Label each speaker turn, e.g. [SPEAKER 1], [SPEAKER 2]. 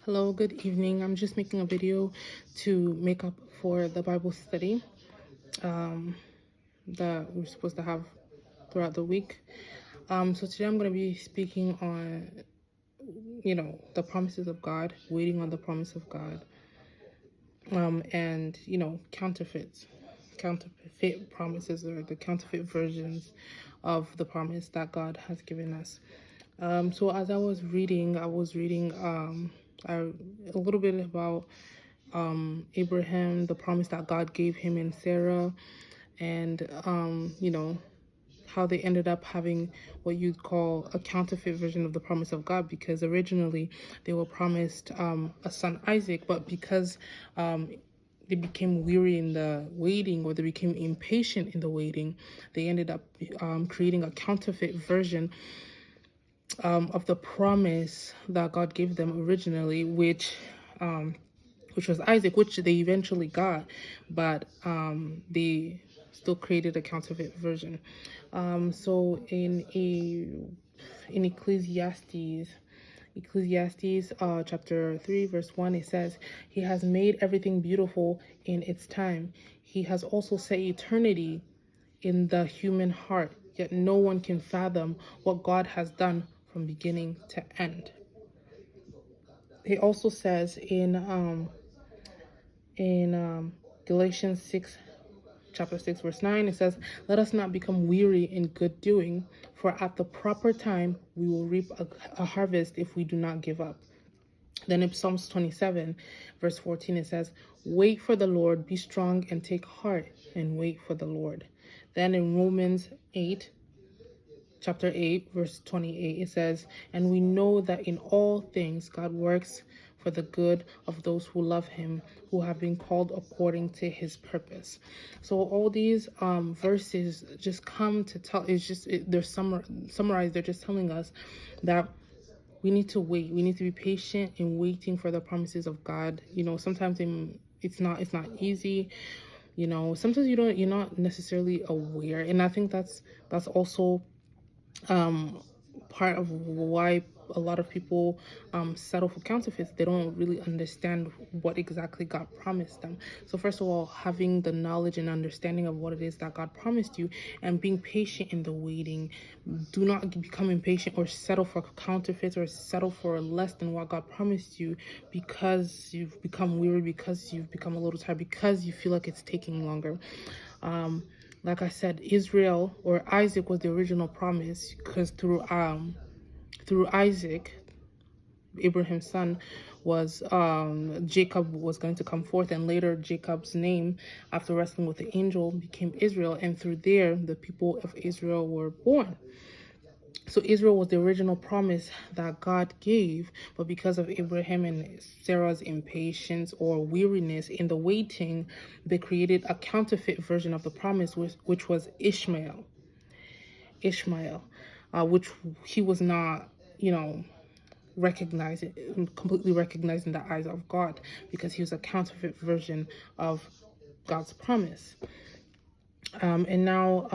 [SPEAKER 1] Hello, good evening. I'm just making a video to make up for the Bible study that we're supposed to have throughout the week. So today I'm going to be speaking on, the promises of God, waiting on the promise of God, and, counterfeit promises, or the counterfeit versions of the promise that God has given us. So as I was reading a little bit about Abraham, the promise that God gave him and Sarah, and how they ended up having what you'd call a counterfeit version of the promise of God, because originally they were promised a son Isaac, but because they became weary in the waiting, or they became impatient in the waiting, they ended up creating a counterfeit version of the promise that God gave them originally, which was Isaac, which they eventually got, but they still created a counterfeit version. So in Ecclesiastes chapter 3 verse 1, it says, "He has made everything beautiful in its time. He has also set eternity in the human heart, yet no one can fathom what God has done from beginning to end." It also says in Galatians 6, chapter 6, verse 9, it says, "Let us not become weary in good doing, for at the proper time we will reap a harvest if we do not give up." Then in Psalms 27, verse 14, it says, "Wait for the Lord, be strong and take heart, and wait for the Lord." Then in Romans 8, chapter 8, verse 28, it says, "And we know that in all things God works for the good of those who love him, who have been called according to his purpose." So all these verses just come to tell, they're summarized. They're just telling us that we need to wait. We need to be patient in waiting for the promises of God. Sometimes it's not easy. Sometimes you're not necessarily aware, and I think that's also part of why a lot of people settle for counterfeits. They don't really understand what exactly God promised them. So first of all, having the knowledge and understanding of what it is that God promised you, and being patient in the waiting. Do not become impatient or settle for counterfeits, or settle for less than what God promised you, because you've become weary, because you've become a little tired, because you feel like it's taking longer. Like I said, Israel, or Isaac, was the original promise, because through Isaac, Abraham's son, was Jacob was going to come forth, and later Jacob's name, after wrestling with the angel, became Israel, and through there the people of Israel were born. So Israel was the original promise that God gave, but because of Abraham and Sarah's impatience or weariness in the waiting, they created a counterfeit version of the promise, which was Ishmael, which he was not, completely recognized in the eyes of God, because he was a counterfeit version of God's promise. And now